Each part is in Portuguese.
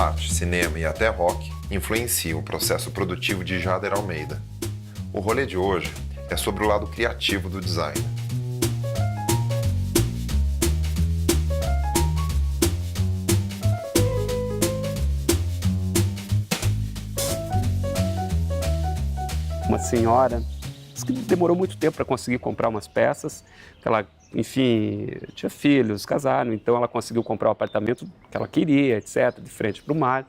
arte, cinema e até rock influenciam o processo produtivo de Jader Almeida. O rolê de hoje é sobre o lado criativo do design. Uma senhora que demorou muito tempo para conseguir comprar umas peças, ela, enfim, tinha filhos, casaram, então ela conseguiu comprar o apartamento que ela queria, etc., de frente para o mar,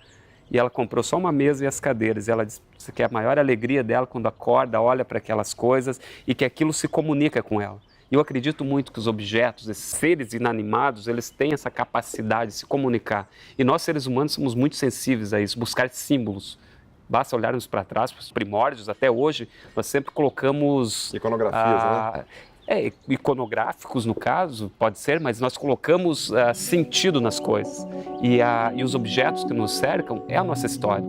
e ela comprou só uma mesa e as cadeiras, e ela disse que a maior alegria dela quando acorda, olha para aquelas coisas e que aquilo se comunica com ela. Eu acredito muito que os objetos, esses seres inanimados, eles têm essa capacidade de se comunicar, e nós seres humanos somos muito sensíveis a isso, buscar símbolos. Basta olharmos para trás, para os primórdios, até hoje, nós sempre colocamos... Iconografias, né? Iconográficos, no caso, pode ser, mas nós colocamos sentido nas coisas. E os objetos que nos cercam é a nossa história.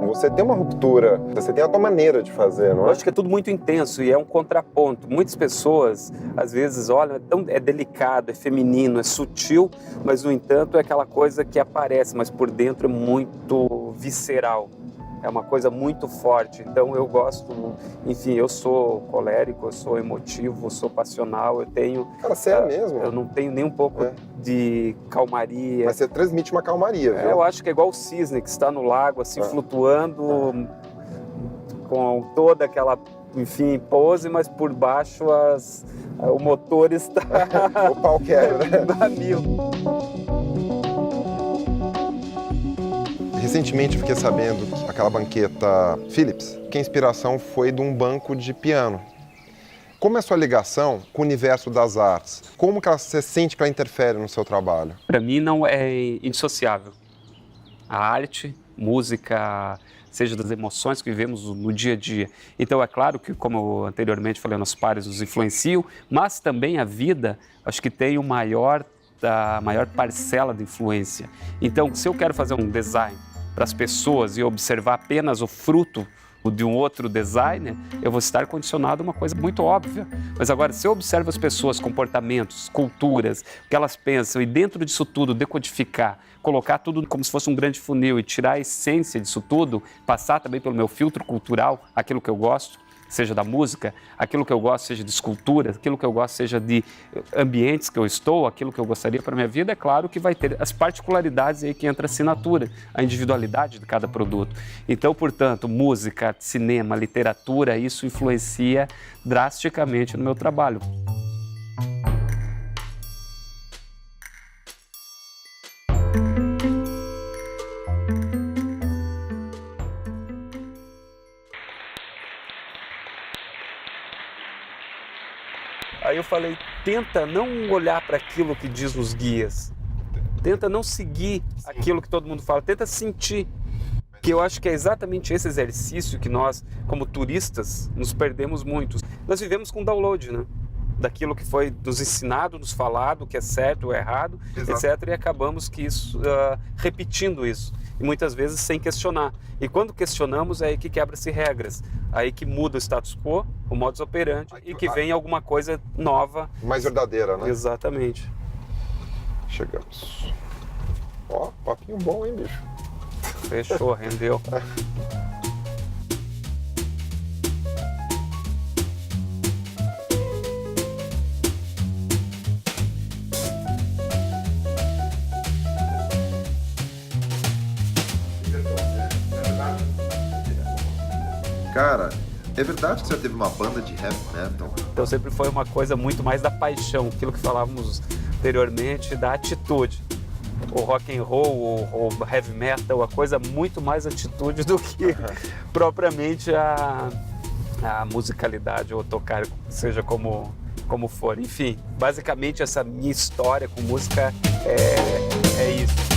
Você tem uma ruptura, você tem a tua maneira de fazer, não é? Eu acho que é tudo muito intenso e é um contraponto. Muitas pessoas, às vezes, olham, é delicado, é feminino, é sutil, mas, no entanto, é aquela coisa que aparece, mas por dentro é muito visceral. É uma coisa muito forte. Então, eu gosto, enfim, eu sou colérico, eu sou emotivo, eu sou passional, eu tenho... Cara, você é mesmo? Eu não tenho nem um pouco de calmaria. Mas você transmite uma calmaria, viu? Eu acho que é igual o cisne que está no lago, assim, flutuando com toda aquela, enfim, pose, mas por baixo o motor está... O pau quebra, né? Dá mil. Recentemente eu fiquei sabendo que aquela banqueta Philips, que a inspiração foi de um banco de piano. Como é a sua ligação com o universo das artes? Como que você sente que ela interfere no seu trabalho? Para mim não é indissociável. A arte, música, seja das emoções que vivemos no dia a dia. Então é claro que, como eu anteriormente falei, nossos pares nos influenciam, mas também a vida, acho que tem a maior parcela de influência. Então, se eu quero fazer um design para as pessoas e observar apenas o fruto de um outro designer, eu vou estar condicionado a uma coisa muito óbvia. Mas agora, se eu observo as pessoas, comportamentos, culturas, o que elas pensam, e dentro disso tudo decodificar, colocar tudo como se fosse um grande funil e tirar a essência disso tudo, passar também pelo meu filtro cultural, aquilo que eu gosto, seja da música, aquilo que eu gosto seja de escultura, aquilo que eu gosto seja de ambientes que eu estou, aquilo que eu gostaria para a minha vida, é claro que vai ter as particularidades aí que entra a assinatura, a individualidade de cada produto. Então, portanto, música, cinema, literatura, isso influencia drasticamente no meu trabalho. Aí eu falei, tenta não olhar para aquilo que diz nos guias, tenta não seguir aquilo que todo mundo fala, tenta sentir, que eu acho que é exatamente esse exercício que nós, como turistas, nos perdemos muito. Nós vivemos com download, né? Daquilo que foi nos ensinado, nos falado, que é certo ou errado, etc. E acabamos repetindo isso. E muitas vezes sem questionar. E quando questionamos, é aí que quebra-se regras. Aí que muda o status quo, o modus operandi, e que vem alguma coisa nova. Mais verdadeira, né? Exatamente. Chegamos. Ó, papinho bom, hein, bicho? Fechou, rendeu. Cara, é verdade que você teve uma banda de heavy metal? Então sempre foi uma coisa muito mais da paixão, aquilo que falávamos anteriormente, da atitude. O rock and roll, o heavy metal, a coisa muito mais atitude do que propriamente a musicalidade ou tocar, seja como for. Enfim, basicamente essa minha história com música é isso.